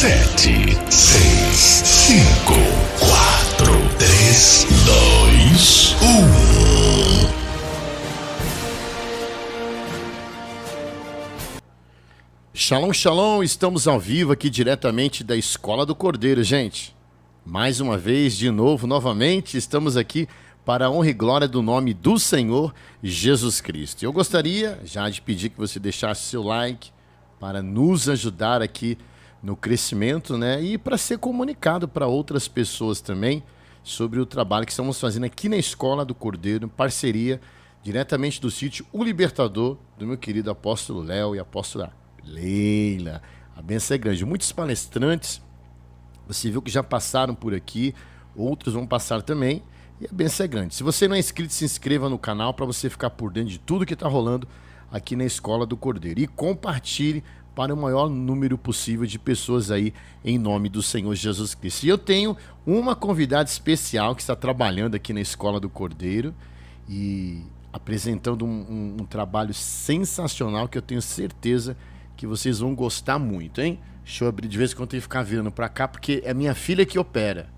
7, 6, 5, 4, 3, 2, 1. Shalom, shalom, estamos ao vivo aqui diretamente da Escola do Cordeiro, gente. Mais uma vez, de novo, novamente, estamos aqui para a honra e glória do nome do Senhor Jesus Cristo. Eu gostaria já de pedir que você deixasse seu like para nos ajudar aqui no crescimento, né? E para ser comunicado para outras pessoas também sobre o trabalho que estamos fazendo aqui na Escola do Cordeiro, parceria diretamente do sítio O Libertador, do meu querido apóstolo Léo e apóstola Leila. A bênção é grande. Muitos palestrantes, você viu que já passaram por aqui, outros vão passar também, e a bênção é grande. Se você não é inscrito, se inscreva no canal para você ficar por dentro de tudo que está rolando aqui na Escola do Cordeiro. E compartilhe para o maior número possível de pessoas aí, em nome do Senhor Jesus Cristo. E eu tenho uma convidada especial que está trabalhando aqui na Escola do Cordeiro e apresentando um trabalho sensacional que eu tenho certeza que vocês vão gostar muito, hein? Deixa eu abrir, de vez em quando eu tenho que ficar virando pra cá, porque é minha filha que opera.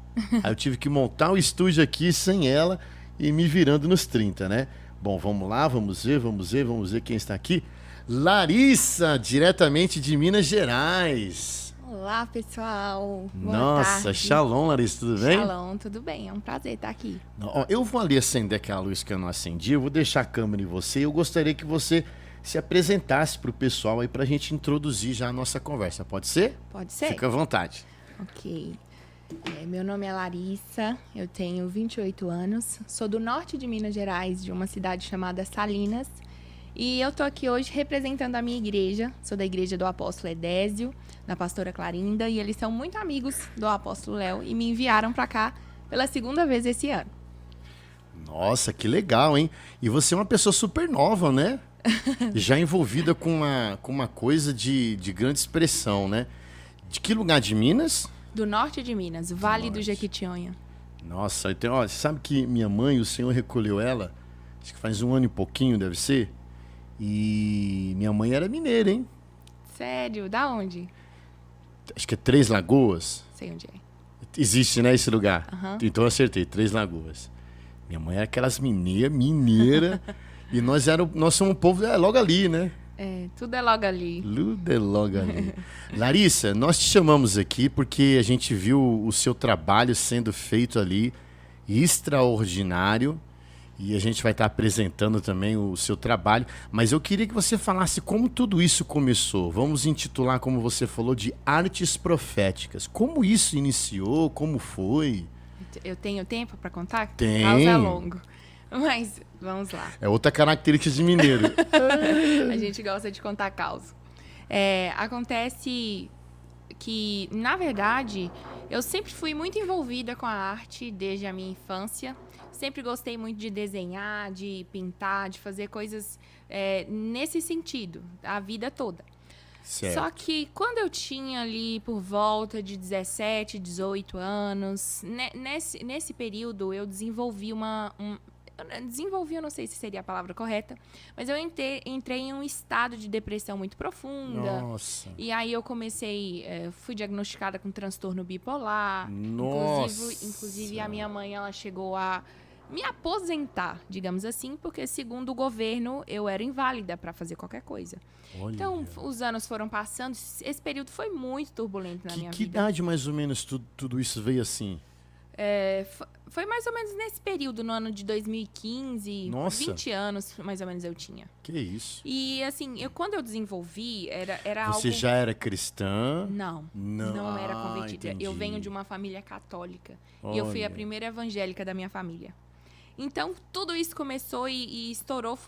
Aí eu tive que montar o estúdio aqui sem ela e me virando nos 30, né? Bom, vamos lá, vamos ver quem está aqui. Larissa, diretamente de Minas Gerais. Olá, pessoal. Boa Nossa, tarde. Shalom, Larissa, tudo bem? Shalom, tudo bem? É um prazer estar aqui. Ó, eu vou ali acender aquela luz que eu não acendi, eu vou deixar a câmera em você e eu gostaria que você se apresentasse para o pessoal aí para a gente introduzir já a nossa conversa. Pode ser? Pode ser? Fica à vontade. Ok. Meu nome é Larissa, eu tenho 28 anos, sou do norte de Minas Gerais, de uma cidade chamada Salinas, e eu tô aqui hoje representando a minha igreja, sou da igreja do apóstolo Edésio, da pastora Clarinda, e eles são muito amigos do apóstolo Léo e me enviaram para cá pela segunda vez esse ano. Nossa, que legal, hein? E você é uma pessoa super nova, né? Já envolvida com uma coisa de grande expressão, né? De que lugar de Minas? Do norte de Minas, Vale do Jequitinhonha. Nossa, então, ó, você sabe que minha mãe, o Senhor recolheu ela, acho que faz 1 ano e pouquinho, deve ser, e minha mãe era mineira, hein? Sério? Da onde? Acho que é Três Lagoas. Sei onde é. Existe, né, esse lugar? Aham. Então eu acertei, Três Lagoas. Minha mãe era aquelas mineira, e nós somos um povo logo ali, né? É, tudo é logo ali. Tudo é logo ali. Larissa, nós te chamamos aqui porque a gente viu o seu trabalho sendo feito ali, extraordinário, e a gente vai estar apresentando também o seu trabalho, mas eu queria que você falasse como tudo isso começou. Vamos intitular, como você falou, de Artes Proféticas. Como isso iniciou, como foi? Eu tenho tempo para contar? Tem. O caos é longo. Mas vamos lá. É outra característica de mineiro. A gente gosta de contar caos. Acontece que, na verdade, eu sempre fui muito envolvida com a arte desde a minha infância. Sempre gostei muito de desenhar, de pintar, de fazer coisas nesse sentido, a vida toda. Certo. Só que quando eu tinha ali por volta de 17, 18 anos, nesse período eu desenvolvi eu não sei se seria a palavra correta, mas eu entrei em um estado de depressão muito profunda. Nossa. E aí eu fui diagnosticada com transtorno bipolar. Nossa. Inclusive a minha mãe, ela chegou a me aposentar, digamos assim, porque segundo o governo eu era inválida para fazer qualquer coisa. Olha. Então, os anos foram passando, esse período foi muito turbulento na minha Que vida. idade mais ou menos tudo isso veio assim? Foi mais ou menos nesse período, no ano de 2015, Nossa. 20 anos mais ou menos eu tinha. Que isso? E assim, quando eu desenvolvi, era algo... Você já era cristã? Não era convertida. Entendi. Eu venho de uma família católica. E eu fui a Olha. primeira evangélica da minha família. Então, tudo isso começou e estourou,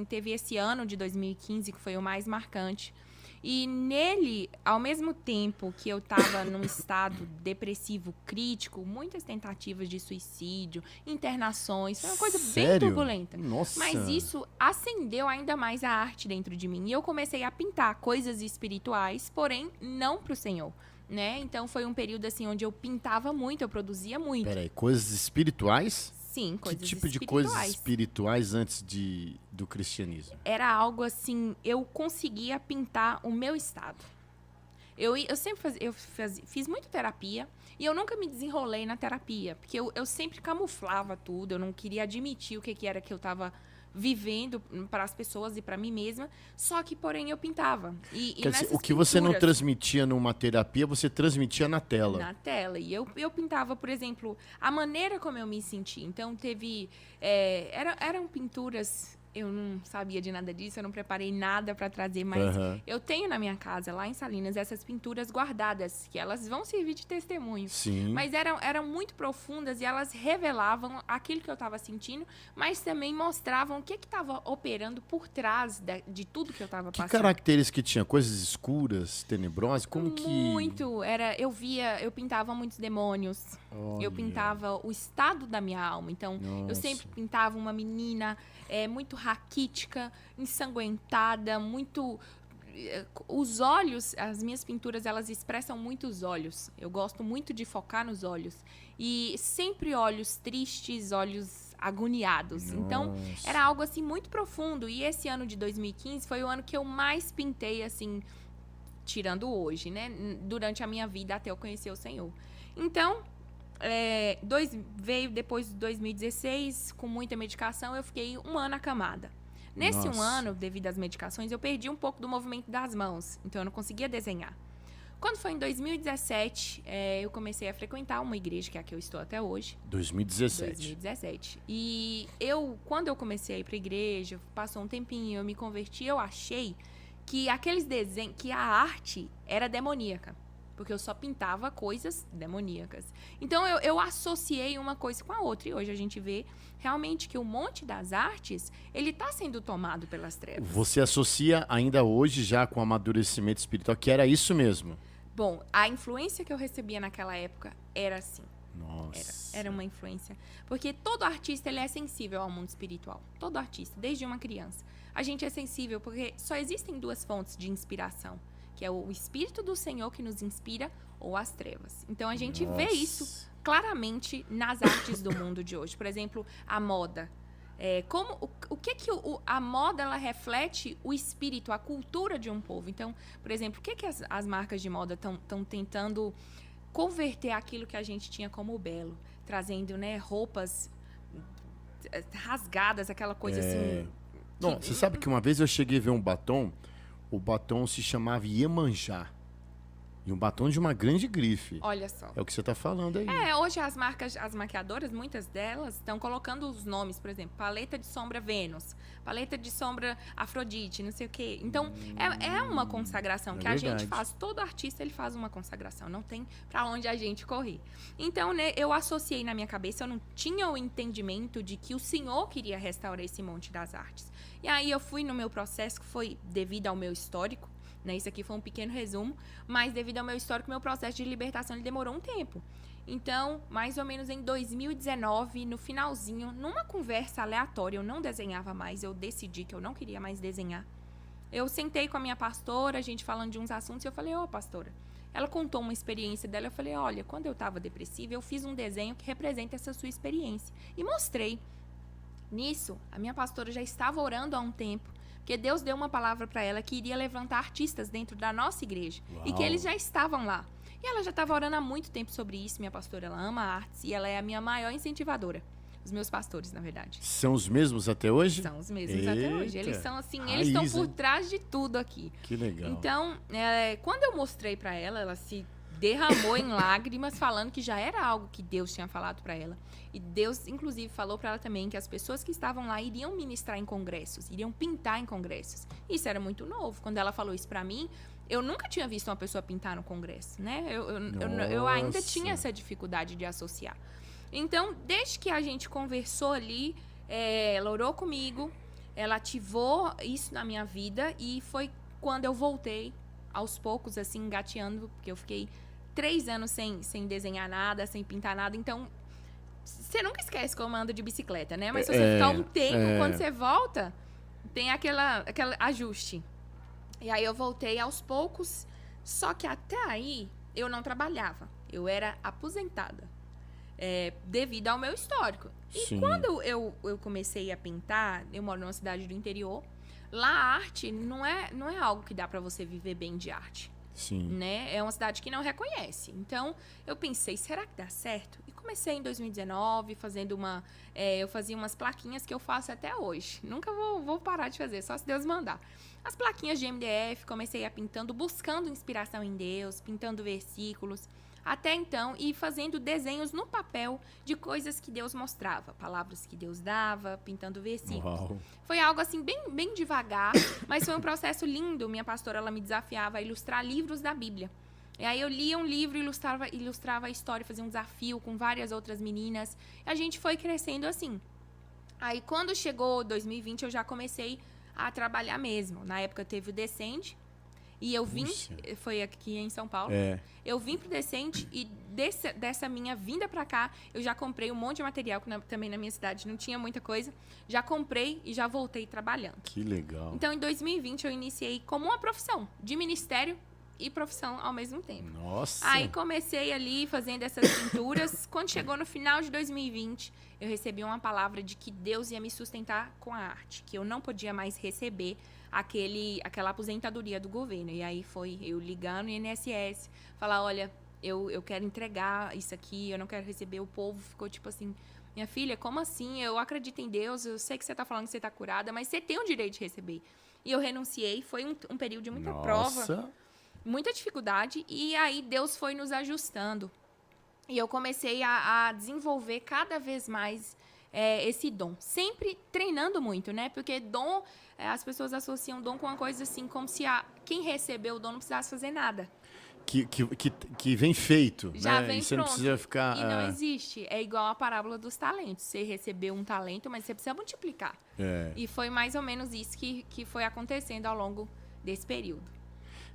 teve esse ano de 2015, que foi o mais marcante. E nele, ao mesmo tempo que eu estava num estado depressivo crítico, muitas tentativas de suicídio, internações, foi uma coisa bem Sério? turbulenta. Nossa. Mas isso acendeu ainda mais a arte dentro de mim. E eu comecei a pintar coisas espirituais, porém não para o Senhor, né? Então foi um período assim onde eu pintava muito, eu produzia muito. Peraí, coisas espirituais? Sim, Que coisas tipo de espirituais. coisas espirituais antes do cristianismo? Era algo assim, eu conseguia pintar o meu estado. Eu sempre fiz muita terapia e eu nunca me desenrolei na terapia, porque eu sempre camuflava tudo, eu não queria admitir o que era que eu estava vivendo para as pessoas e para mim mesma, só que, porém, eu pintava. Quer dizer, o que você não transmitia numa terapia, você transmitia na tela. Na tela. E eu pintava, por exemplo, a maneira como eu me sentia. Então, teve... eram pinturas... Eu não sabia de nada disso, eu não preparei nada para trazer, mas eu tenho na minha casa, lá em Salinas, essas pinturas guardadas, que elas vão servir de testemunho. Sim. Mas eram muito profundas e elas revelavam aquilo que eu estava sentindo, mas também mostravam o que estava operando por trás de tudo que eu estava passando. Que características que tinha? Coisas escuras, tenebrosas? Como que... Muito. Eu pintava muitos demônios. Olha. Eu pintava o estado da minha alma. Então, eu sempre pintava uma menina muito raquítica, ensanguentada, muito... Os olhos, as minhas pinturas, elas expressam muito os olhos. Eu gosto muito de focar nos olhos. E sempre olhos tristes, olhos agoniados. Nossa. Então, era algo, assim, muito profundo. E esse ano de 2015 foi o ano que eu mais pintei, assim, tirando hoje, né? Durante a minha vida, até eu conhecer o Senhor. Então... veio depois de 2016, com muita medicação, eu fiquei um ano acamada. Nesse um ano, devido às medicações, eu perdi um pouco do movimento das mãos, então eu não conseguia desenhar. Quando foi em 2017, eu comecei a frequentar uma igreja, que é a que eu estou até hoje. 2017. E quando eu comecei a ir para a igreja, passou um tempinho, eu me converti, eu achei que aqueles desenhos, que a arte era demoníaca. Porque eu só pintava coisas demoníacas. Então, eu associei uma coisa com a outra. E hoje a gente vê realmente que o monte das artes, ele está sendo tomado pelas trevas. Você associa ainda hoje, já com o amadurecimento espiritual, que era isso mesmo? Bom, a influência que eu recebia naquela época era assim. Nossa. Era uma influência. Porque todo artista, ele é sensível ao mundo espiritual. Todo artista, desde uma criança. A gente é sensível porque só existem duas fontes de inspiração. Que é o Espírito do Senhor que nos inspira ou as trevas. Então, a gente vê isso claramente nas artes do mundo de hoje. Por exemplo, a moda. A moda ela reflete o espírito, a cultura de um povo. Então, por exemplo, o que as marcas de moda estão tentando converter aquilo que a gente tinha como belo? Trazendo, né, roupas rasgadas, aquela coisa assim... Não, você sabe que uma vez eu cheguei a ver um batom... O batom se chamava Iemanjá. E um batom de uma grande grife. Olha só. É o que você está falando aí. Hoje as marcas, as maquiadoras, muitas delas estão colocando os nomes, por exemplo, paleta de sombra Vênus, paleta de sombra Afrodite, não sei o quê. Então, é uma consagração que a gente faz. Todo artista, ele faz uma consagração. Não tem para onde a gente correr. Então, né, eu associei na minha cabeça, eu não tinha o entendimento de que o Senhor queria restaurar esse monte das artes. E aí, eu fui no meu processo, que foi devido ao meu histórico, né? Isso aqui foi um pequeno resumo, mas devido ao meu histórico, meu processo de libertação ele demorou um tempo. Então, mais ou menos em 2019, no finalzinho, numa conversa aleatória, eu não desenhava mais, eu decidi que eu não queria mais desenhar. Eu sentei com a minha pastora, a gente falando de uns assuntos, e eu falei, pastora, ela contou uma experiência dela, eu falei, olha, quando eu estava depressiva, eu fiz um desenho que representa essa sua experiência. E mostrei. Nisso, a minha pastora já estava orando há um tempo, porque Deus deu uma palavra para ela que iria levantar artistas dentro da nossa igreja. Uau. E que eles já estavam lá. E ela já estava orando há muito tempo sobre isso. Minha pastora, ela ama artes e ela é a minha maior incentivadora. Os meus pastores, na verdade. São os mesmos até hoje? São os mesmos até hoje. Eles são assim, eles estão por trás de tudo aqui. Que legal. Então, quando eu mostrei para ela, ela se derramou em lágrimas, falando que já era algo que Deus tinha falado para ela. E Deus, inclusive, falou para ela também que as pessoas que estavam lá iriam ministrar em congressos, iriam pintar em congressos. Isso era muito novo. Quando ela falou isso para mim, eu nunca tinha visto uma pessoa pintar no congresso, né? Eu ainda tinha essa dificuldade de associar. Então, desde que a gente conversou ali, ela orou comigo, ela ativou isso na minha vida e foi quando eu voltei, aos poucos, assim, engateando, porque eu fiquei 3 anos sem desenhar nada, sem pintar nada. Então, você nunca esquece como anda de bicicleta, né? Mas se você ficar um tempo, quando você volta, tem aquele ajuste. E aí eu voltei aos poucos, só que até aí eu não trabalhava. Eu era aposentada, devido ao meu histórico. E Sim. Quando eu comecei a pintar, eu moro numa cidade do interior, lá a arte não é algo que dá pra você viver bem de arte. Sim. né? É uma cidade que não reconhece. Então, eu pensei, será que dá certo? E comecei em 2019 fazendo eu fazia umas plaquinhas que eu faço até hoje. Nunca vou parar de fazer, só se Deus mandar. As plaquinhas de MDF, comecei a pintando, buscando inspiração em Deus, pintando versículos. Até então, e fazendo desenhos no papel de coisas que Deus mostrava, palavras que Deus dava, pintando versículos. Uau. Foi algo assim, bem devagar, mas foi um processo lindo. Minha pastora, ela me desafiava a ilustrar livros da Bíblia. E aí eu lia um livro, ilustrava a história, fazia um desafio com várias outras meninas. E a gente foi crescendo assim. Aí quando chegou 2020, eu já comecei a trabalhar mesmo. Na época teve o Descende. E eu vim, foi aqui em São Paulo, eu vim pro Descende e dessa minha vinda pra cá, eu já comprei um monte de material, que também na minha cidade não tinha muita coisa, já comprei e já voltei trabalhando. Que legal. Então, em 2020, eu iniciei como uma profissão, de ministério e profissão ao mesmo tempo. Nossa. Aí comecei ali fazendo essas pinturas. Quando chegou no final de 2020, eu recebi uma palavra de que Deus ia me sustentar com a arte, que eu não podia mais receber aquela aposentadoria do governo. E aí foi eu ligando no INSS, falar, olha, eu quero entregar isso aqui, eu não quero receber. O povo ficou tipo assim, minha filha, como assim? Eu acredito em Deus, eu sei que você está falando que você está curada, mas você tem o direito de receber. E eu renunciei, foi um período de muita prova, muita dificuldade, e aí Deus foi nos ajustando. E eu comecei a desenvolver cada vez mais esse dom. Sempre treinando muito, né? Porque dom, as pessoas associam dom com uma coisa assim, como se quem recebeu o dom não precisasse fazer nada. Que vem feito, Já né? vem e você pronto. Não precisa ficar... E não existe. É igual a parábola dos talentos. Você recebeu um talento, mas você precisa multiplicar. E foi mais ou menos isso que foi acontecendo ao longo desse período.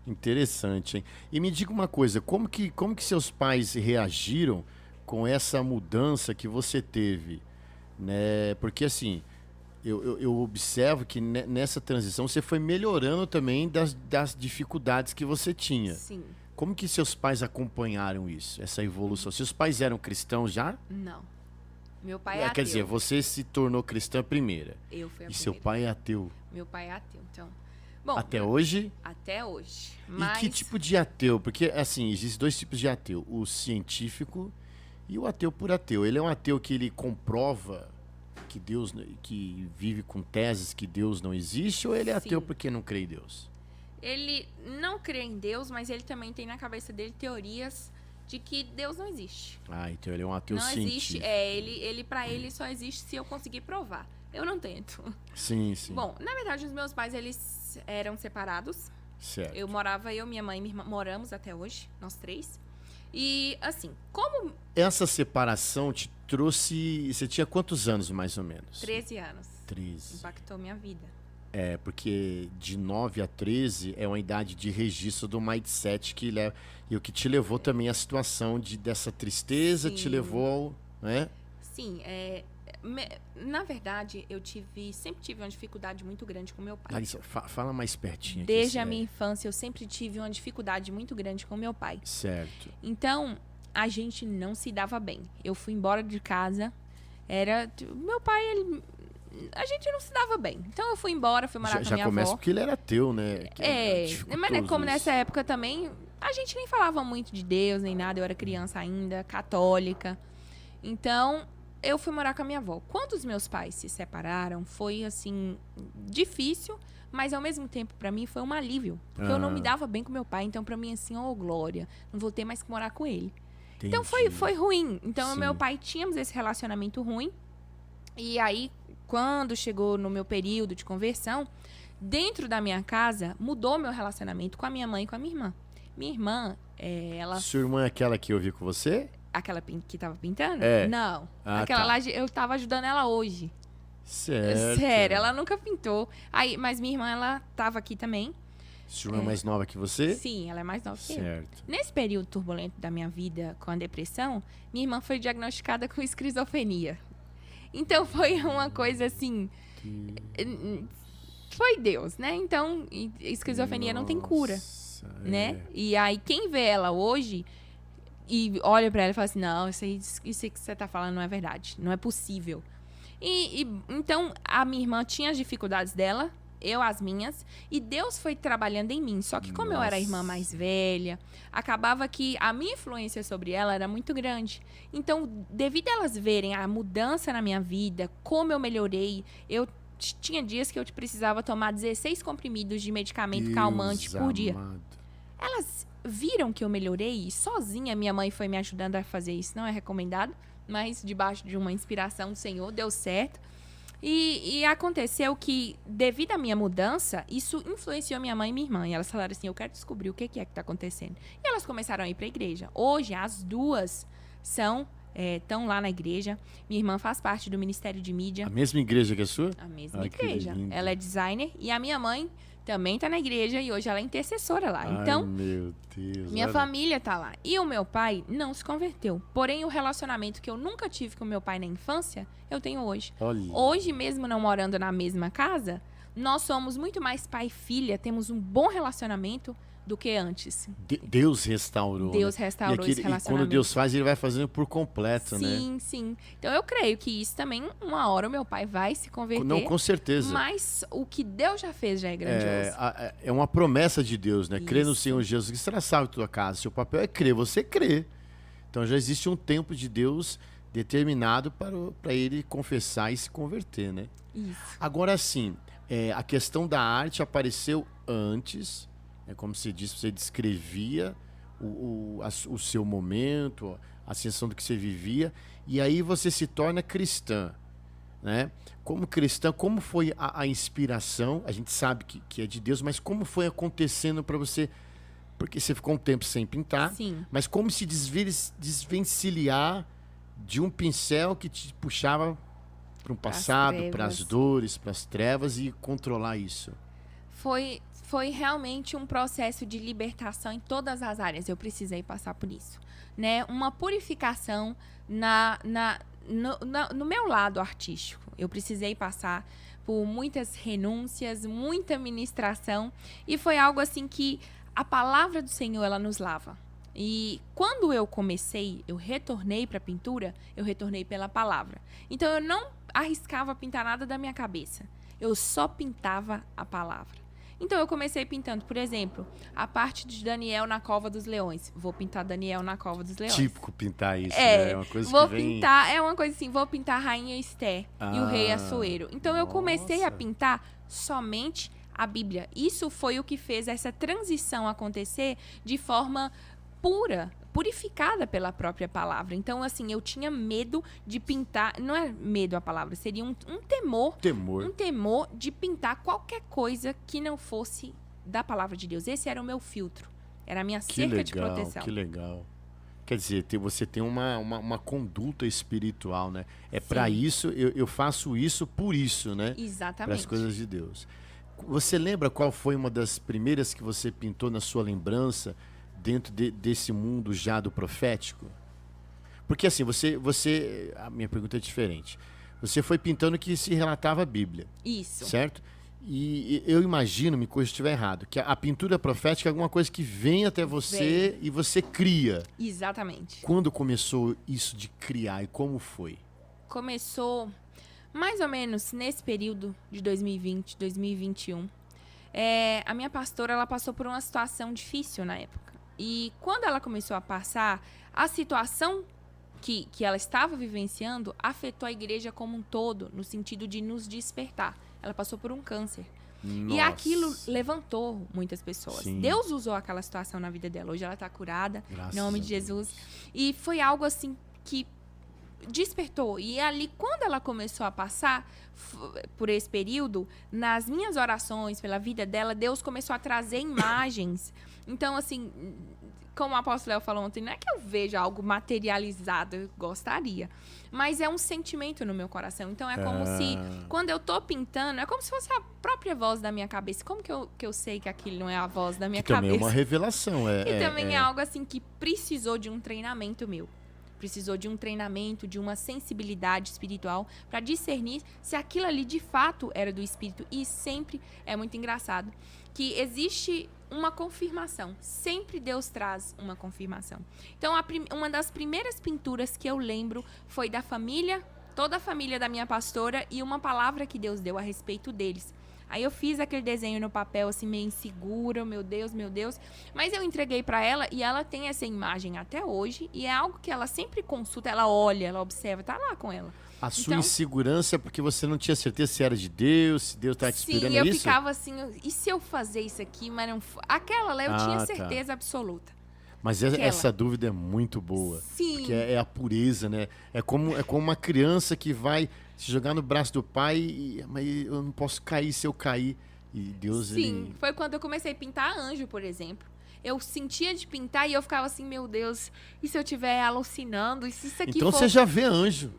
Interessante, hein? E me diga uma coisa, como que seus pais reagiram com essa mudança que você teve? Né? Porque assim, eu observo que nessa transição você foi melhorando também das dificuldades que você tinha. Sim. Como que seus pais acompanharam isso, essa evolução? Seus pais eram cristãos já? Não. Meu pai é ateu. Quer dizer, você se tornou cristã primeira. Eu fui a primeira. seu pai é ateu. Meu pai é ateu, então... Bom, até hoje? Até hoje. Mas... E que tipo de ateu? Porque, assim, existem dois tipos de ateu. O científico e o ateu por ateu. Ele é um ateu que ele comprova que Deus... que vive com teses que Deus não existe, ou ele é ateu porque não crê em Deus? Ele não crê em Deus, mas ele também tem na cabeça dele teorias de que Deus não existe. Ah, então ele é um ateu científico. Não existe. Ele para ele só existe se eu conseguir provar. Eu não tento. Sim, sim. Bom, na verdade, os meus pais, eles eram separados. Certo. Minha mãe e minha irmã moramos até hoje, nós três. E, assim, como... Essa separação te trouxe... Você tinha quantos anos, mais ou menos? 13 anos. 13. Impactou minha vida. Porque de 9 a 13 é uma idade de registro do mindset que leva... E o que te levou também à situação dessa tristeza, te levou, né? Sim, na verdade, sempre tive uma dificuldade muito grande com meu pai. Larissa, fala mais pertinho aqui. Desde a minha infância, eu sempre tive uma dificuldade muito grande com meu pai. Certo. Então, a gente não se dava bem. Eu fui embora de casa, meu pai, a gente não se dava bem. Então, eu fui embora, fui morar com a minha avó. Já começa porque ele era ateu, né? Mas como nessa época também, a gente nem falava muito de Deus, nem nada. Eu era criança ainda, católica. Então... eu fui morar com a minha avó. Quando os meus pais se separaram, foi, assim, difícil, mas, ao mesmo tempo, pra mim, foi um alívio. Porque eu não me dava bem com meu pai. Então, pra mim, assim, glória, não vou ter mais que morar com ele. Entendi. Então, foi ruim. Então, meu pai, tínhamos esse relacionamento ruim. E aí, quando chegou no meu período de conversão, dentro da minha casa, mudou meu relacionamento com a minha mãe e com a minha irmã. Minha irmã, ela... Sua irmã é aquela que eu vi com você? Aquela que tava pintando? É. Não. Aquela lá, eu tava ajudando ela hoje. Certo. Sério, ela nunca pintou. Aí, mas minha irmã, ela tava aqui também. Sua irmã é mais nova que você? Sim, ela é mais nova que eu. Certo. Nesse período turbulento da minha vida com a depressão, minha irmã foi diagnosticada com esquizofrenia. Então, foi uma coisa assim... Foi Deus, né? Então, esquizofrenia não tem cura, né? E aí, quem vê ela hoje... e olha pra ela e fala assim, não, isso aí que você tá falando não é verdade, não é possível. Então, a minha irmã tinha as dificuldades dela, eu as minhas, e Deus foi trabalhando em mim. Só que como eu era a irmã mais velha, acabava que a minha influência sobre ela era muito grande. Então, devido a elas verem a mudança na minha vida, como eu melhorei, eu tinha dias que eu precisava tomar 16 comprimidos de medicamento calmante por dia. Elas viram que eu melhorei e sozinha minha mãe foi me ajudando a fazer isso. Não é recomendado, mas debaixo de uma inspiração do Senhor, deu certo. E aconteceu que, devido à minha mudança, isso influenciou minha mãe e minha irmã. E elas falaram assim, eu quero descobrir o que é que está acontecendo. E elas começaram a ir para a igreja. Hoje, as duas estão lá na igreja. Minha irmã faz parte do Ministério de Mídia. A mesma igreja que a sua? A mesma igreja. Ela é designer e a minha mãe também está na igreja e hoje ela é intercessora lá. Então, meu Deus, minha família tá lá. E o meu pai não se converteu. Porém, o relacionamento que eu nunca tive com o meu pai na infância, eu tenho hoje. Olha. Hoje, mesmo não morando na mesma casa, nós somos muito mais pai e filha, temos um bom relacionamento do que antes. Deus restaurou. Deus restaurou esse relacionamento. E quando Deus faz, ele vai fazendo por completo, né? Sim, sim. Então eu creio que isso também, uma hora o meu pai vai se converter. Não, com certeza. Mas o que Deus já fez já é grandioso. É uma promessa de Deus, né? Isso. Crer no Senhor Jesus, que será salvo a tua casa. Seu papel é crer, você crê. Então já existe um tempo de Deus determinado para ele confessar e se converter, né? Isso. Agora sim, a questão da arte apareceu antes. Como você disse, você descrevia o seu momento, a sensação do que você vivia, e aí você se torna cristã, né? Como cristã, como foi a inspiração? A gente sabe que é de Deus, mas como foi acontecendo para você? Porque você ficou um tempo sem pintar, Sim. mas como se desvencilhar de um pincel que te puxava para um passado, para as dores, para as trevas, e controlar isso? Foi realmente um processo de libertação em todas as áreas. Eu precisei passar por isso, né? Uma purificação no meu lado artístico. Eu precisei passar por muitas renúncias, muita ministração, e foi algo assim que a palavra do Senhor, ela nos lava. E quando eu retornei para a pintura, eu retornei pela palavra. Então eu não arriscava pintar nada da minha cabeça. Eu só pintava a palavra. Então eu comecei pintando, por exemplo, a parte de Daniel na Cova dos Leões. Vou pintar Daniel na Cova dos Leões. Típico pintar isso, né? É uma coisa vou que vem... pintar, é uma coisa assim, vou pintar a Rainha Esther e o Rei Assuero. Então eu comecei a pintar somente a Bíblia. Isso foi o que fez essa transição acontecer de forma purificada pela própria palavra. Então, assim, eu tinha medo de pintar, não é medo a palavra, seria um temor. Um temor de pintar qualquer coisa que não fosse da palavra de Deus. Esse era o meu filtro, era a minha cerca de proteção. Que legal. Quer dizer, você tem uma conduta espiritual, né? Para isso, eu faço isso por isso, né? Exatamente. Para as coisas de Deus. Você lembra qual foi uma das primeiras que você pintou na sua lembrança dentro desse mundo já do profético? Porque assim, a minha pergunta é diferente. Você foi pintando que se relatava a Bíblia. Isso. Certo? E eu imagino, me corrija se estiver errado, que a pintura profética é alguma coisa que vem até você e você cria. Exatamente. Quando começou isso de criar e como foi? Começou mais ou menos nesse período de 2020, 2021. A minha pastora, ela passou por uma situação difícil na época. E quando ela começou a passar, a situação que ela estava vivenciando afetou a igreja como um todo, no sentido de nos despertar. Ela passou por um câncer. Nossa. E aquilo levantou muitas pessoas. Sim. Deus usou aquela situação na vida dela. Hoje ela está curada, em nome de Jesus. E foi algo assim que despertou. E ali, quando ela começou a passar por esse período, nas minhas orações pela vida dela, Deus começou a trazer imagens. Então, assim, como o apóstolo Léo falou ontem, não é que eu veja algo materializado, eu gostaria, mas é um sentimento no meu coração. Então, é como se, quando eu tô pintando, é como se fosse a própria voz da minha cabeça. Como que eu sei que aquilo não é a voz da minha cabeça? Também é uma revelação. E também é algo assim que precisou de um treinamento meu. Precisou de um treinamento, de uma sensibilidade espiritual para discernir se aquilo ali de fato era do Espírito. E sempre é muito engraçado que existe uma confirmação. Sempre Deus traz uma confirmação. Então, uma das primeiras pinturas que eu lembro foi da família, toda a família da minha pastora, e uma palavra que Deus deu a respeito deles. Aí eu fiz aquele desenho no papel, assim, meio insegura, meu Deus, meu Deus. Mas eu entreguei pra ela e ela tem essa imagem até hoje. E é algo que ela sempre consulta, ela olha, ela observa, tá lá com ela. A sua Então, insegurança é porque você não tinha certeza se era de Deus, se Deus estava te inspirando, sim, é eu isso? ficava assim, e se eu fazer isso aqui, mas não... Aquela lá eu tinha Ah, tá. certeza absoluta. Mas Aquela. essa dúvida é muito boa. Sim. Porque é a pureza, né? É como uma criança que vai se jogar no braço do pai mas eu não posso cair se eu cair. E Deus, Sim, foi quando eu comecei a pintar anjo, por exemplo. Eu sentia de pintar e eu ficava assim, meu Deus, e se eu estiver alucinando? E se isso aqui Então for... você já vê anjo.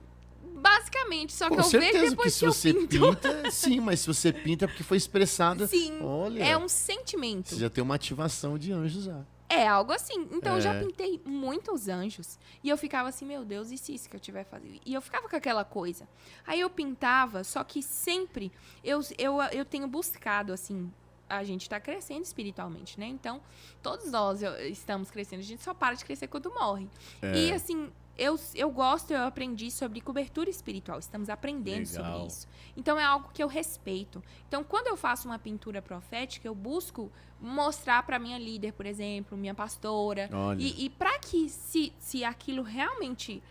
Basicamente, só que Com eu vejo certeza, porque depois se que eu você pinto. pinta, sim, mas se você pinta é porque foi expressado. Sim, Olha, é um sentimento. você já tem uma ativação de anjos já. É algo assim. Então eu já É. pintei muitos anjos. E eu ficava assim, meu Deus, e se isso que eu tiver fazendo? E eu ficava com aquela coisa. Aí eu pintava, só que sempre eu tenho buscado, assim, a gente está crescendo espiritualmente, né? Então, todos nós estamos crescendo. A gente só para de crescer quando morre. E assim, eu gosto, eu aprendi sobre cobertura espiritual. Estamos aprendendo Legal. sobre isso. Então, é algo que eu respeito. Então, quando eu faço uma pintura profética, eu busco mostrar para minha líder, por exemplo, minha pastora. Olha. E para que, se aquilo realmente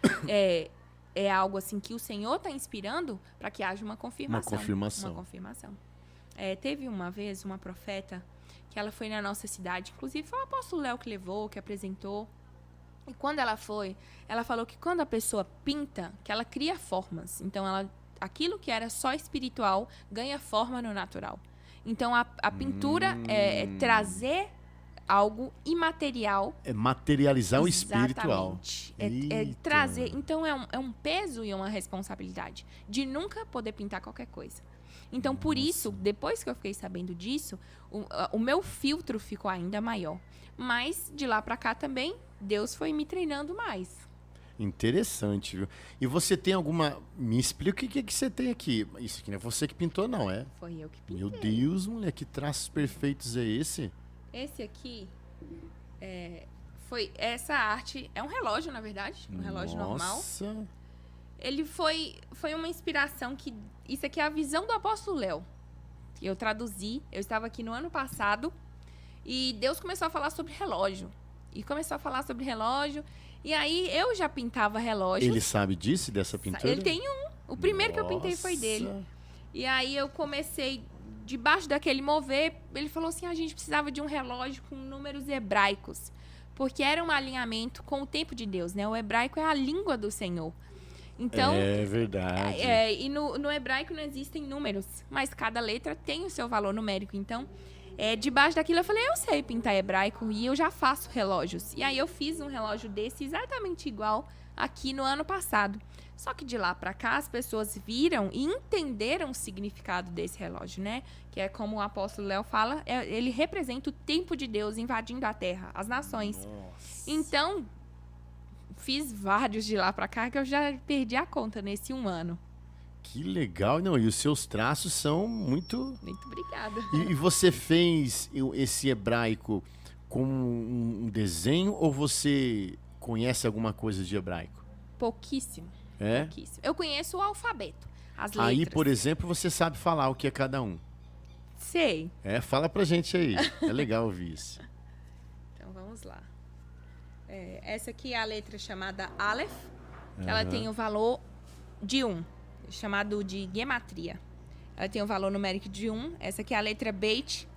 é algo assim que o Senhor está inspirando, para que haja uma confirmação. confirmação. Uma confirmação. Teve uma vez uma profeta que ela foi na nossa cidade, inclusive foi o apóstolo Léo que levou, que apresentou. E quando ela foi, ela falou que quando a pessoa pinta, que ela cria formas. Então, aquilo que era só espiritual ganha forma no natural. Então, a pintura é trazer algo imaterial. É materializar o espiritual. Exatamente. É Eita. trazer. Então, é um peso e uma responsabilidade de nunca poder pintar qualquer coisa. Então, por isso, depois que eu fiquei sabendo disso, o meu filtro ficou ainda maior. Mas, de lá pra cá também, Deus foi me treinando mais. Interessante, viu? E você tem alguma... Me explica o que você tem aqui. Isso aqui não é você que pintou, não, é? Foi eu que pintei. Meu Deus, mulher, que traços perfeitos é esse? Esse aqui foi essa arte. É um relógio, na verdade. Um relógio normal. Nossa. Ele foi uma inspiração que... Isso aqui é a visão do apóstolo Léo. Que eu traduzi. Eu estava aqui no ano passado. E Deus começou a falar sobre relógio. E começou a falar sobre relógio. E aí, eu já pintava relógios. Ele sabe disso, dessa pintura? Ele tem um. O primeiro que eu pintei foi dele. Nossa. E aí, eu comecei... Debaixo daquele mover, ele falou assim, a gente precisava de um relógio com números hebraicos. Porque era um alinhamento com o tempo de Deus, né? O hebraico é a língua do Senhor. Então, É verdade. e no hebraico não existem números, mas cada letra tem o seu valor numérico. Então, debaixo daquilo eu falei, eu sei pintar hebraico e eu já faço relógios. E aí eu fiz um relógio desse exatamente igual aqui no ano passado. Só que de lá pra cá as pessoas viram e entenderam o significado desse relógio, né? Que é como o apóstolo Léo fala, ele representa o tempo de Deus invadindo a terra, as nações. Nossa. Então, fiz vários de lá pra cá que eu já perdi a conta nesse um ano. Que legal. Não, e os seus traços são muito... Muito obrigada. E você fez esse hebraico com um desenho ou você conhece alguma coisa de hebraico? Pouquíssimo. É? Pouquíssimo. Eu conheço o alfabeto, as letras. Aí, por exemplo, você sabe falar o que é cada um. Sei. Fala pra gente aí. É legal ouvir isso. Então, vamos lá. Essa aqui é a letra chamada Aleph, que ela tem o valor de 1, chamado de gematria. Ela tem o valor numérico de 1. Essa aqui é a letra Beit,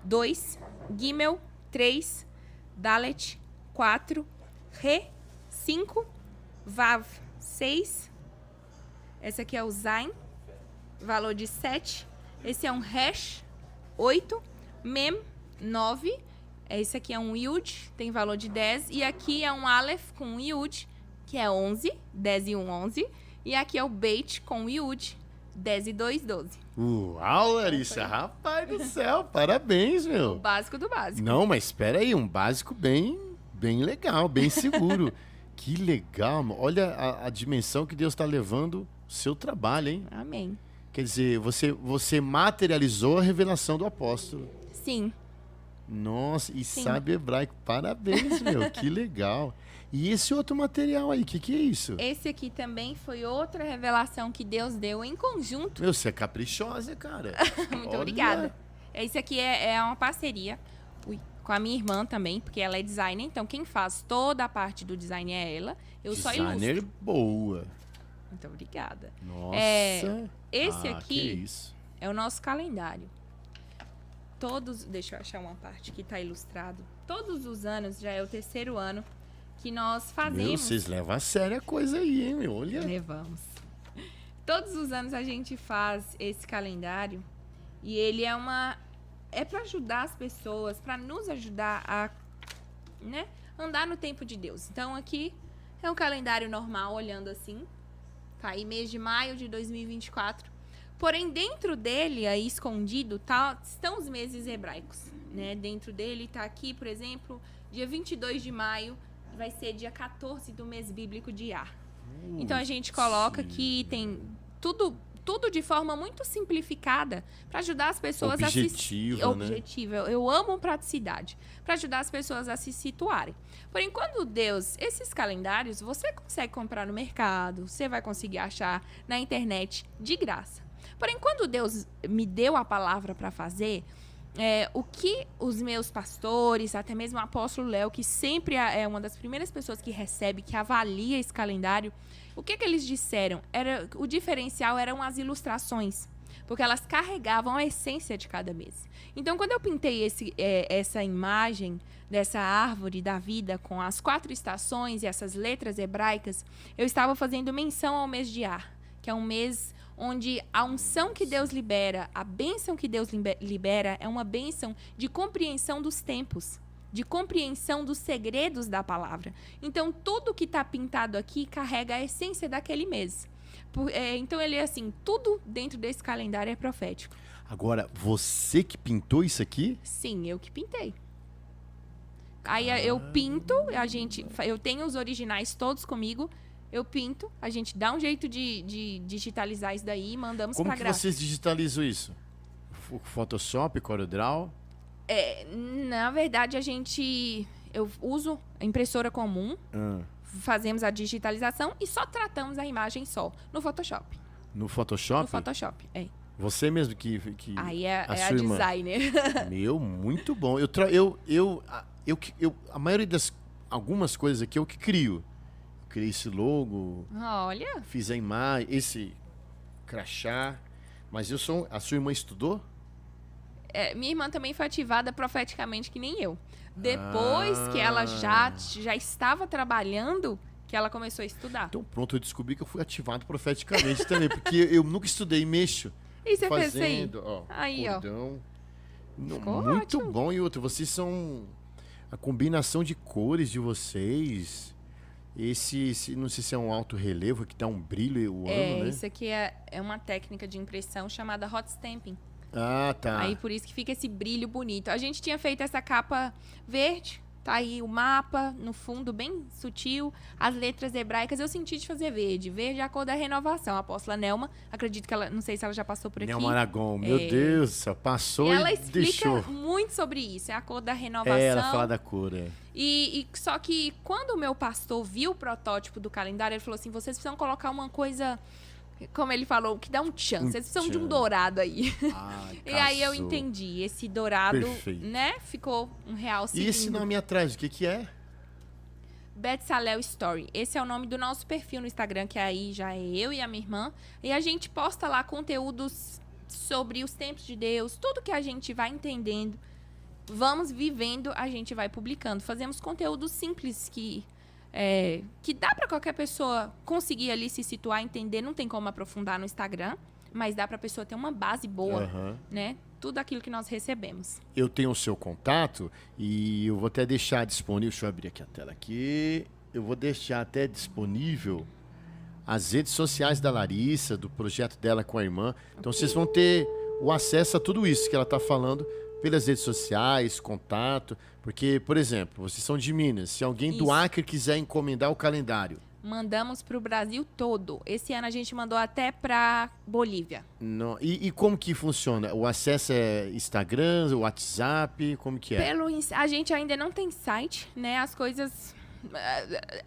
2, Gimel, 3, Dalet, 4, Re, 5, Vav, 6. Essa aqui é o Zain, valor de 7. Esse é um Resh, 8. Mem, 9. Esse aqui é um Yud, tem valor de 10. E aqui é um Aleph com um Yud, que é 11. 10 e 1, 11. E aqui é o Beit com Yud, 10 e 2, 12. Uau, Larissa, rapaz do céu, parabéns, O meu. básico do básico. Não, mas espera aí, um básico bem legal, bem seguro. Que legal, mano. Olha a dimensão que Deus está levando o seu trabalho, hein? Amém. Quer dizer, você materializou a revelação do apóstolo. Sim. Nossa, e Sim. sabe hebraico. Parabéns, meu, que legal. E esse outro material aí, o que é isso? Esse aqui também foi outra revelação que Deus deu em conjunto. Meu, você é caprichosa, cara. Muito Olha. obrigada. Esse aqui é uma parceria com a minha irmã também, porque ela é designer. Então, quem faz toda a parte do design é ela. Eu só Designer ilustro. boa. Muito obrigada. Nossa. Esse que aqui isso. é o nosso calendário. Deixa eu achar uma parte que está ilustrado. Todos os anos, já é o 3º ano, que nós fazemos... Meu, vocês levam a sério a coisa aí, hein, meu? Olha. Levamos. Todos os anos a gente faz esse calendário e ele é para ajudar as pessoas, para nos ajudar a, né, andar no tempo de Deus. Então aqui é um calendário normal, olhando assim. Tá aí mês de maio de 2024. Porém, dentro dele, aí escondido, estão os meses hebraicos, né? Dentro dele tá aqui, por exemplo, dia 22 de maio vai ser dia 14 do mês bíblico de Ar. Então a gente coloca aqui, tem tudo de forma muito simplificada para ajudar as pessoas Objetiva. Eu amo praticidade, para ajudar as pessoas a se situarem. Porém, esses calendários você consegue comprar no mercado, você vai conseguir achar na internet de graça. Porém, quando Deus me deu a palavra para fazer, o que os meus pastores, até mesmo o apóstolo Léo, que sempre é uma das primeiras pessoas que recebe, que avalia esse calendário, o que eles disseram? O diferencial eram as ilustrações, porque elas carregavam a essência de cada mês. Então, quando eu pintei essa imagem dessa árvore da vida com as 4 estações e essas letras hebraicas, eu estava fazendo menção ao mês de Ar, que é um mês onde a unção que Deus libera, a bênção que Deus libera, é uma bênção de compreensão dos tempos, de compreensão dos segredos da palavra. Então, tudo que está pintado aqui carrega a essência daquele mês. Então, ele é assim, tudo dentro desse calendário é profético. Agora, você que pintou isso aqui? Sim, eu que pintei. Aí eu pinto, eu tenho os originais todos comigo, eu pinto, a gente dá um jeito de digitalizar isso daí e mandamos para Como a que gráfica. vocês digitalizam isso? Photoshop, CorelDRAW? Na verdade, eu uso a impressora comum, fazemos a digitalização e só tratamos a imagem no Photoshop. No Photoshop? No Photoshop, Você mesmo que Aí é a sua irmã. designer. Meu, muito bom. A maioria algumas coisas aqui eu que crio. Eu criei esse logo, Olha, fiz a imagem, esse crachá. Mas a sua irmã estudou? minha irmã também foi ativada profeticamente que nem eu. Depois que ela já estava trabalhando, que ela começou a estudar. Então pronto, eu descobri que eu fui ativado profeticamente também, porque eu nunca estudei, mexo. E você fez isso aí? Fazendo, ó, Aí, cordão. Ficou Muito ótimo. bom. E outro, vocês são... A combinação de cores de vocês... Esse não sei se é um alto relevo que dá um brilho o ano, né? Isso aqui é uma técnica de impressão chamada hot stamping. Ah, tá. Aí por isso que fica esse brilho bonito. A gente tinha feito essa capa verde, tá aí o mapa no fundo, bem sutil. As letras hebraicas eu senti de fazer verde. Verde é a cor da renovação. A apóstola Nelma, acredito que ela, não sei se ela já passou por aqui. Nelma Aragão, meu Deus do céu, passou E e ela explica deixou. muito sobre isso. É a cor da renovação. Ela fala da cor, E só que quando o meu pastor viu o protótipo do calendário, ele falou assim, vocês precisam colocar uma coisa, como ele falou, que dá um tchan. Vocês precisam de um dourado aí. Ai, E aí eu casou. entendi. Esse dourado, Perfeito. né, ficou um realce E esse lindo. nome atrás, o que é? Betsalel Story. Esse é o nome do nosso perfil no Instagram, que aí já é eu e a minha irmã. E a gente posta lá conteúdos sobre os tempos de Deus, tudo que a gente vai entendendo, vamos vivendo, a gente vai publicando. Fazemos conteúdos simples que dá para qualquer pessoa conseguir ali se situar, entender. Não tem como aprofundar no Instagram, mas dá para a pessoa ter uma base boa, né? Tudo aquilo que nós recebemos. Eu tenho o seu contato e eu vou até deixar disponível. Deixa eu abrir aqui a tela aqui. Eu vou deixar até disponível as redes sociais da Larissa, do projeto dela com a irmã. Então vocês vão ter o acesso a tudo isso que ela está falando pelas redes sociais, contato. Porque, por exemplo, vocês são de Minas. Se alguém do Isso. Acre quiser encomendar o calendário. Mandamos para o Brasil todo. Esse ano a gente mandou até para Bolívia. Não, e como que funciona? O acesso é Instagram, WhatsApp, como que é? A gente ainda não tem site, né? As coisas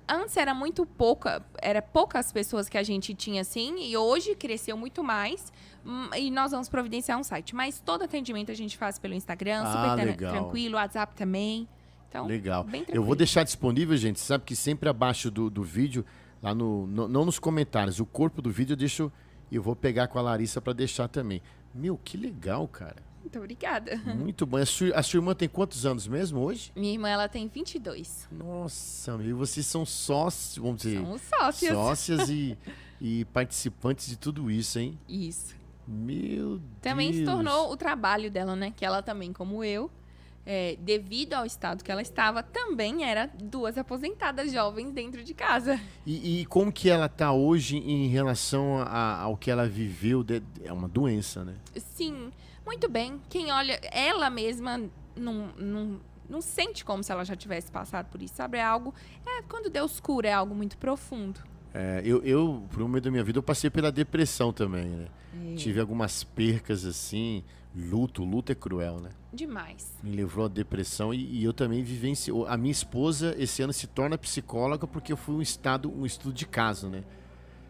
Antes era poucas pessoas que a gente tinha assim, e hoje cresceu muito mais. E nós vamos providenciar um site. Mas todo atendimento a gente faz pelo Instagram, super legal. tranquilo, WhatsApp também. Então, Legal. bem Eu tranquilo. vou deixar disponível, gente. Sabe que sempre abaixo do vídeo, lá não nos comentários, o corpo do vídeo eu vou pegar com a Larissa para deixar também. Meu, que legal, cara. Muito obrigada. Muito bom. A sua irmã tem quantos anos mesmo hoje? Minha irmã, ela tem 22. Nossa, e vocês são sócios, vamos dizer, Somos sócias. sócias e participantes de tudo isso, hein? Isso. Meu Também Deus. se tornou o trabalho dela, né? Que ela também, como eu, devido ao estado que ela estava, também era 2 aposentadas jovens dentro de casa. E como que ela tá hoje em relação ao que ela viveu? É uma doença, né? Sim, muito bem. Quem olha, ela mesma não sente como se ela já tivesse passado por isso, sabe? Quando Deus cura, é algo muito profundo. Eu, por um momento da minha vida, eu passei pela depressão também, né? Tive algumas percas assim, luto é cruel, né? Demais. Me levou à depressão e eu também vivenciei. A minha esposa, esse ano, se torna psicóloga porque eu fui um estudo de caso, né?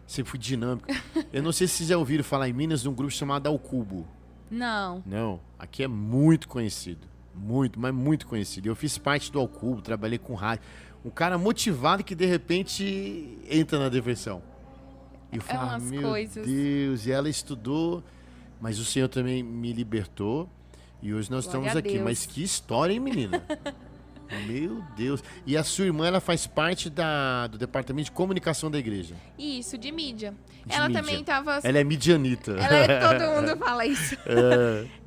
Sempre fui dinâmico. Eu não sei se vocês já ouviram falar em Minas de um grupo chamado Ao Cubo. Não. Não, aqui é muito conhecido. Muito, mas muito conhecido. Eu fiz parte do Ao Cubo, trabalhei com rádio. Um cara motivado que, de repente, entra na depressão. E eu falo, umas meu coisas. Deus, e ela estudou, mas o Senhor também me libertou. E hoje nós Glória estamos a aqui. Deus. Mas que história, hein, menina? Meu Deus. E a sua irmã, ela faz parte do departamento de comunicação da igreja. Isso, de mídia. De Ela mídia. também estava... Ela é midianita. Todo mundo fala isso.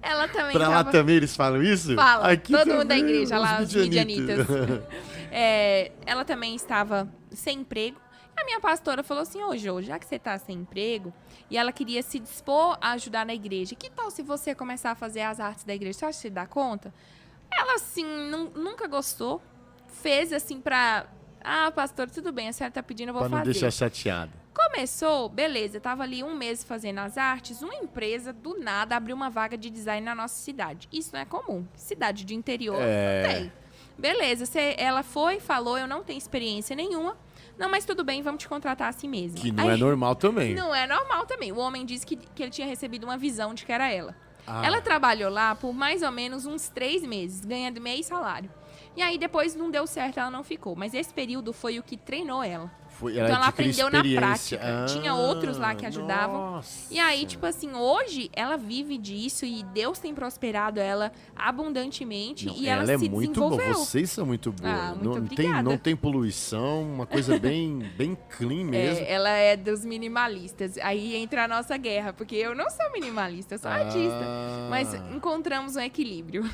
Ela também Pra lá tava... também eles falam isso? Fala, Aqui todo também, mundo da igreja, os lá, os midianitas. midianitas. Ela também estava sem emprego. A minha pastora falou assim, ô Jô, já que você está sem emprego, e ela queria se dispor a ajudar na igreja, que tal se você começar a fazer as artes da igreja? Você acha que você dá conta? Ela, assim, nunca gostou. Fez, assim, pastor, tudo bem, a senhora tá pedindo, eu vou Pra não fazer. deixar chateada. Começou, beleza, tava ali 1 mês fazendo as artes, uma empresa do nada abriu uma vaga de design na nossa cidade. Isso não é comum. Cidade de interior não tem. Beleza, ela foi, falou, eu não tenho experiência nenhuma. Não, mas tudo bem, vamos te contratar assim mesmo. Que não é normal também. Não é normal também. O homem disse que ele tinha recebido uma visão de que era ela. Ah. Ela trabalhou lá por mais ou menos uns 3 meses, ganhando meio salário. E aí depois não deu certo, ela não ficou. Mas esse período foi o que treinou ela. Então ela aprendeu na prática. Tinha outros lá que ajudavam. Nossa. E aí, tipo assim, hoje ela vive disso e Deus tem prosperado ela abundantemente. Não, E ela se é muito boa. desenvolveu. Vocês são muito boas. Ah, muito obrigada. não tem poluição, uma coisa bem clean mesmo. Ela é dos minimalistas. Aí entra a nossa guerra, porque eu não sou minimalista, eu sou artista. Mas encontramos um equilíbrio.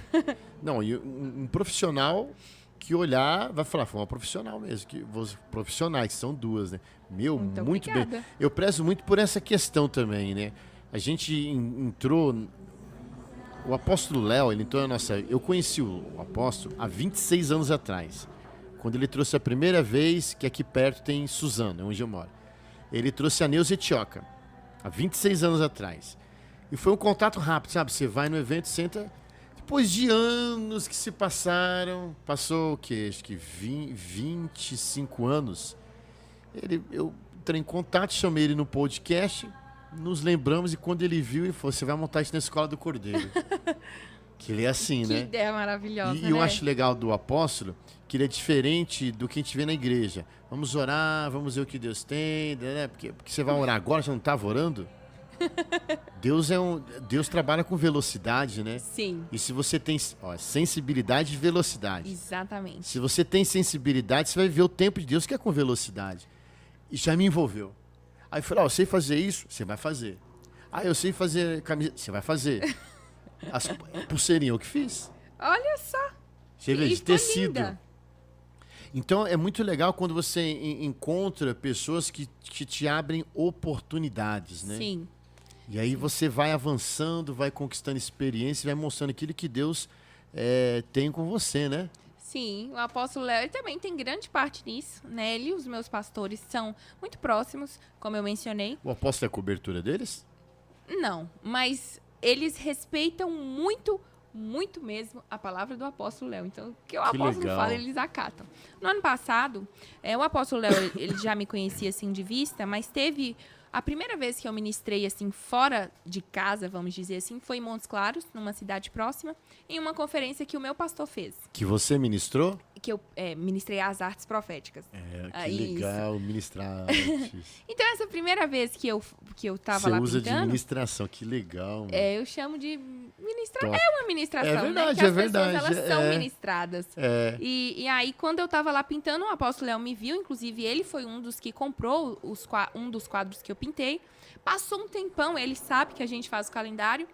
Não, e um profissional que olhar vai falar, foi uma profissional mesmo, profissionais, que são 2, né? Meu, muito bem. Obrigada. Eu prezo muito por essa questão também, né? A gente entrou... O apóstolo Léo, ele entrou na nossa... Eu conheci o apóstolo há 26 anos atrás, quando ele trouxe a primeira vez, que aqui perto tem Suzano, onde eu moro. Ele trouxe a Neuza Etioca, há 26 anos atrás. E foi um contato rápido, sabe? Você vai no evento, senta... Depois de anos que se passaram, passou o quê? Acho que 25 anos. Eu entrei em contato, chamei ele no podcast, nos lembramos e quando ele viu, ele falou, você vai montar isso na Escola do Cordeiro. Que ele é assim, Que né? ideia maravilhosa, E eu acho legal do apóstolo que ele é diferente do que a gente vê na igreja. Vamos orar, vamos ver o que Deus tem, né? Porque você vai orar agora, você não estava orando? Deus trabalha com velocidade, né? Sim. E se você tem sensibilidade e velocidade. Exatamente. Se você tem sensibilidade, você vai ver o tempo de Deus que é com velocidade. E já me envolveu. Aí eu falei, eu sei fazer isso, você vai fazer. Eu sei fazer camiseta, você vai fazer. As pulseirinhas eu que fiz. Olha só. Você vê, de ficou tecido. linda. Então é muito legal quando você encontra pessoas que te abrem oportunidades, né? Sim. E aí você vai avançando, vai conquistando experiência, vai mostrando aquilo que Deus tem com você, né? Sim, o apóstolo Léo ele também tem grande parte nisso, né? Ele e os meus pastores são muito próximos, como eu mencionei. O apóstolo é a cobertura deles? Não, mas eles respeitam muito muito mesmo a palavra do apóstolo Léo. Então, o que o Que apóstolo legal. fala, eles acatam. No ano passado, o apóstolo Léo, ele já me conhecia assim de vista, mas teve... A primeira vez que eu ministrei assim fora de casa, vamos dizer assim, foi em Montes Claros, numa cidade próxima, em uma conferência que o meu pastor fez. Que você ministrou? Que eu ministrei as artes proféticas. Que Isso. legal, ministrar artes. Então, essa primeira vez que eu tava Você lá usa de pintando, ministração, que legal. Mano. eu chamo de ministrar. Top. É uma ministração, É verdade, né? Que as verdade, pessoas, elas são é. ministradas. É. E aí, quando eu tava lá pintando, o apóstolo Léo me viu, inclusive ele foi um dos que comprou um dos quadros que eu pintei. Passou um tempão, ele sabe que a gente faz o calendário.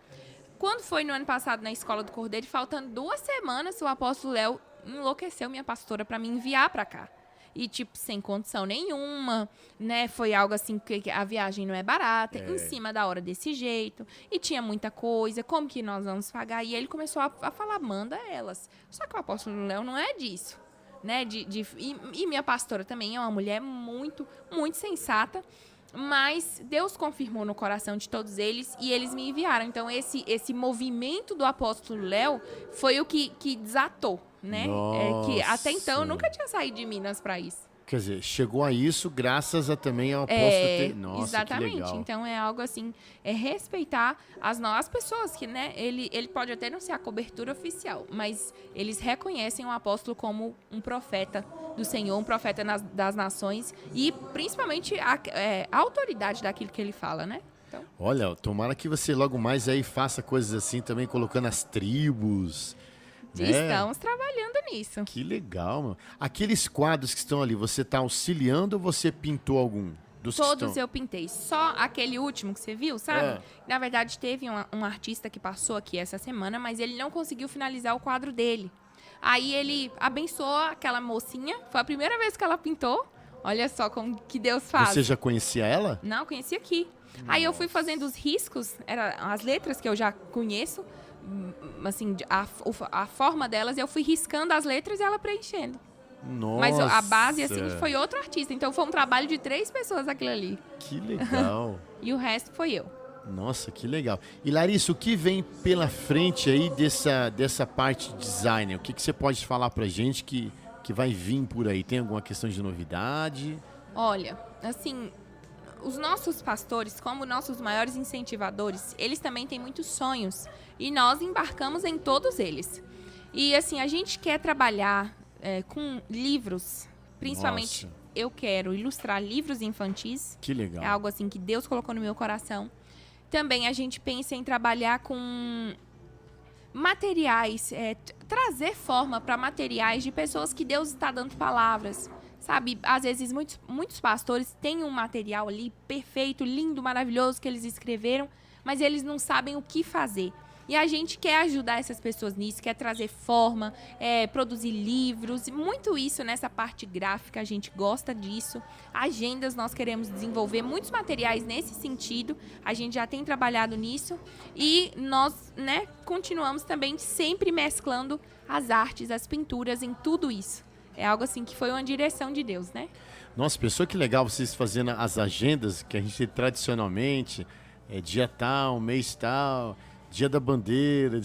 Quando foi no ano passado na Escola do Cordeiro, faltando 2 semanas, o apóstolo Léo enlouqueceu minha pastora para me enviar para cá. E, tipo, sem condição nenhuma, né? Foi algo assim que a viagem não é barata, em cima da hora desse jeito. E tinha muita coisa, como que nós vamos pagar? E ele começou a falar, manda elas. Só que o apóstolo Léo não é disso, né? E minha pastora também é uma mulher muito, muito sensata. Mas Deus confirmou no coração de todos eles e eles me enviaram. Então, esse movimento do apóstolo Léo foi o que desatou, né? Que até então eu nunca tinha saído de Minas para isso. Quer dizer, chegou a isso graças a também ao apóstolo ter... Nossa, exatamente. que legal. Então, é algo assim, respeitar as pessoas que, né? Ele pode até não ser a cobertura oficial, mas eles reconhecem o apóstolo como um profeta do Senhor, um profeta das nações e principalmente a autoridade daquilo que ele fala, né? Então, Olha, tomara que você logo mais aí faça coisas assim também, colocando as tribos. Né? estamos trabalhando nisso. Que legal, mano. Aqueles quadros que estão ali, você está auxiliando ou você pintou algum? Dos que Todos estão? eu pintei. Só aquele último que você viu, sabe? Na verdade, teve um artista que passou aqui essa semana, mas ele não conseguiu finalizar o quadro dele. Aí ele abençoou aquela mocinha. Foi a primeira vez que ela pintou. Olha só como que Deus faz. Você já conhecia ela? Não, eu conheci aqui. Aí eu fui fazendo os riscos, as letras que eu já conheço, assim, a forma delas, eu fui riscando as letras e ela preenchendo. Nossa. Mas a base, assim, foi outro artista. Então foi um trabalho de 3 pessoas aquilo ali. Que legal. E o resto foi eu. Nossa, que legal. E Larissa, o que vem pela frente aí dessa parte de designer? O que você pode falar pra gente que vai vir por aí? Tem alguma questão de novidade? Olha, assim, os nossos pastores, como nossos maiores incentivadores, eles também têm muitos sonhos. E nós embarcamos em todos eles. E, assim, a gente quer trabalhar com livros, principalmente... Nossa. Eu quero ilustrar livros infantis. Que legal. É algo assim que Deus colocou no meu coração. Também a gente pensa em trabalhar com materiais, trazer forma para materiais de pessoas que Deus está dando palavras. Sabe, às vezes muitos pastores têm um material ali perfeito, lindo, maravilhoso que eles escreveram, mas eles não sabem o que fazer. E a gente quer ajudar essas pessoas nisso, quer trazer forma, produzir livros, muito isso nessa parte gráfica, a gente gosta disso. Agendas nós queremos desenvolver, muitos materiais nesse sentido, a gente já tem trabalhado nisso. E nós, né, continuamos também sempre mesclando as artes, as pinturas em tudo isso. É algo assim que foi uma direção de Deus, né? Nossa, pessoal, que legal vocês fazendo as agendas que a gente tradicionalmente, dia tal, mês tal... Dia da bandeira,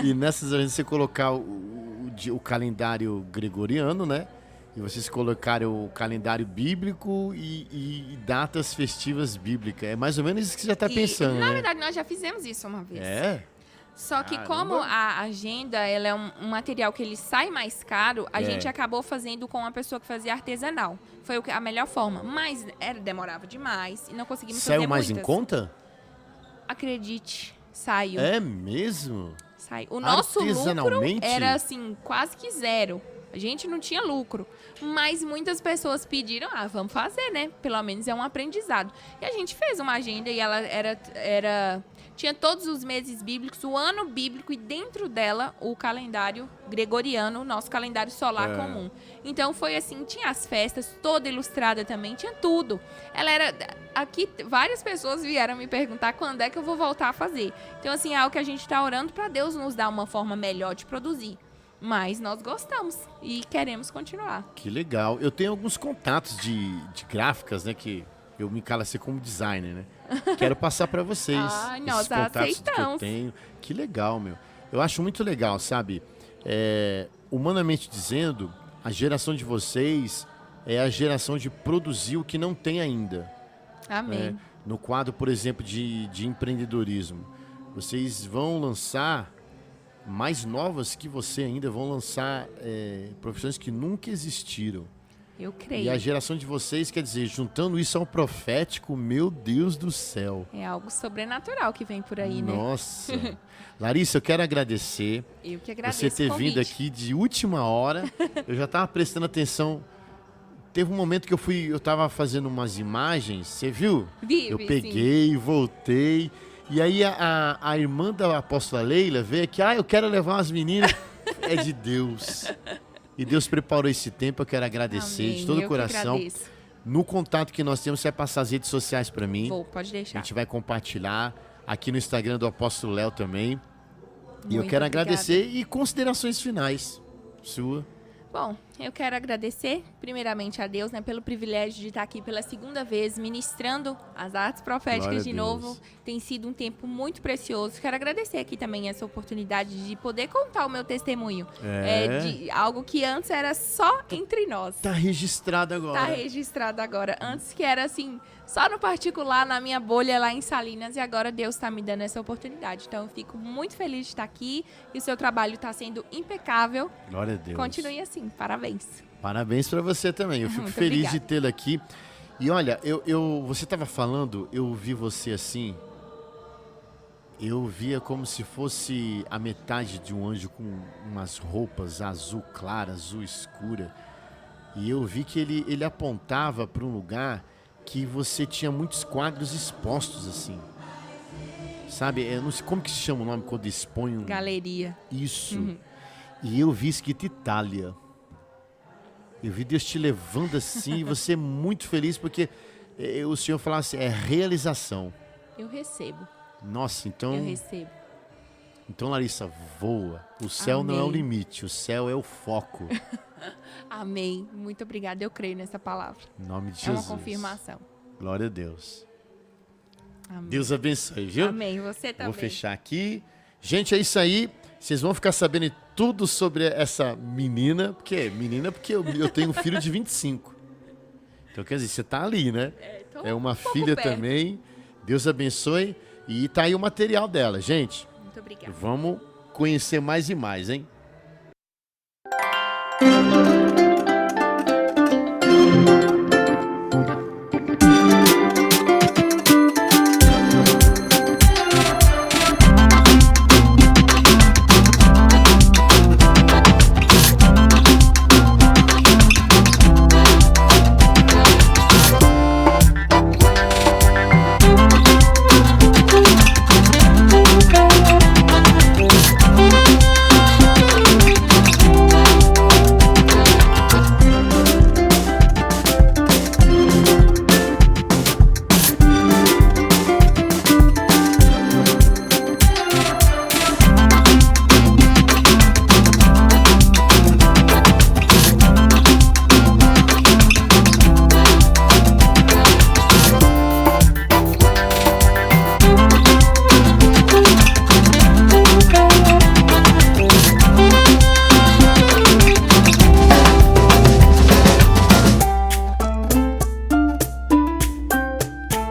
e nessas agendas você colocar o calendário gregoriano, né? E vocês colocarem o calendário bíblico e datas festivas bíblicas. É mais ou menos isso que você já está pensando, na né? verdade, nós já fizemos isso uma vez. É? Só que Caramba. como a agenda ela é um material que ele sai mais caro, a gente acabou fazendo com uma pessoa que fazia artesanal. Foi a melhor forma. Mas demorava demais e não conseguimos fazer Saiu mais muitas. em conta? Acredite. Saiu. É mesmo? Saiu. O nosso lucro Artesanalmente? era, assim, quase que zero. A gente não tinha lucro. Mas muitas pessoas pediram, vamos fazer, né? Pelo menos é um aprendizado. E a gente fez uma agenda e ela tinha todos os meses bíblicos, o ano bíblico e dentro dela o calendário gregoriano, o nosso calendário solar comum. Então foi assim, tinha as festas, toda ilustrada também, tinha tudo. Ela era... Aqui, várias pessoas vieram me perguntar quando é que eu vou voltar a fazer. Então, assim, é algo que a gente está orando para Deus nos dar uma forma melhor de produzir. Mas nós gostamos e queremos continuar. Que legal. Eu tenho alguns contatos de gráficas, né? Que eu me calacei como designer, né? Quero passar para vocês. Ai, nós esses contatos que eu aceitamos. tenho. Que legal, meu. Eu acho muito legal, sabe? Humanamente dizendo, a geração de vocês é a geração de produzir o que não tem ainda. Amém. No quadro, por exemplo, de empreendedorismo. Vocês vão lançar, mais novas que você ainda, vão lançar profissões que nunca existiram. Eu creio. E a geração de vocês, quer dizer, juntando isso ao profético, meu Deus do céu. É algo sobrenatural que vem por aí, né? Nossa. Larissa, eu quero agradecer. Eu que agradeço Você ter o vindo convite. aqui de última hora. Eu já estava prestando atenção. Teve um momento que eu estava fazendo umas imagens, você viu? Eu Sim. peguei, voltei. E aí a irmã da apóstola Leila veio aqui, eu quero levar umas meninas. É de Deus. E Deus preparou esse tempo, eu quero agradecer Amém. de todo o Eu que coração. agradeço. No contato que nós temos, você vai passar as redes sociais para mim. Pode A deixar. gente vai compartilhar aqui no Instagram do apóstolo Léo também. E eu Muito quero obrigada. agradecer e considerações finais sua. Bom, eu quero agradecer primeiramente a Deus, né, pelo privilégio de estar aqui pela segunda vez ministrando as artes Glória proféticas a de Deus. novo. Tem sido um tempo muito precioso. Quero agradecer aqui também essa oportunidade de poder contar o meu testemunho. De algo que antes era só entre nós. Tá registrado agora. Tá registrado agora. Antes que era assim, só no particular, na minha bolha lá em Salinas, e agora Deus tá me dando essa oportunidade. Então eu fico muito feliz de estar aqui e o seu trabalho tá sendo impecável. Glória a Deus. Continue assim, parabéns. Parabéns para você também. Eu fico Muito feliz obrigada. de tê-lo aqui. E olha, você estava falando, eu vi você assim. Eu via como se fosse a metade de um anjo com umas roupas azul clara, azul escura. E eu vi que ele apontava para um lugar que você tinha muitos quadros expostos assim. Sabe, eu não sei como que se chama o nome quando expõe um... Galeria. Isso. E eu vi escrito Itália. Eu vi Deus te levando assim, e você muito feliz, porque o Senhor falava assim, é realização. Eu recebo. Nossa, Eu então, recebo. Larissa, voa. O céu não é o Amém. limite, o céu é o foco. Amém. Muito obrigada. Eu creio nessa palavra. Em nome de É uma Jesus. confirmação. Glória a Deus. Amém. Deus abençoe, viu? Amém. Você também. Vou fechar aqui. Gente, é isso aí. Vocês vão ficar sabendo tudo sobre essa menina. Porque eu tenho um filho de 25. Então, quer dizer, você tá ali, né? Tô É uma um pouco filha perto. também. Deus abençoe. E tá aí o material dela, gente. Muito obrigada. Vamos conhecer mais e mais, hein?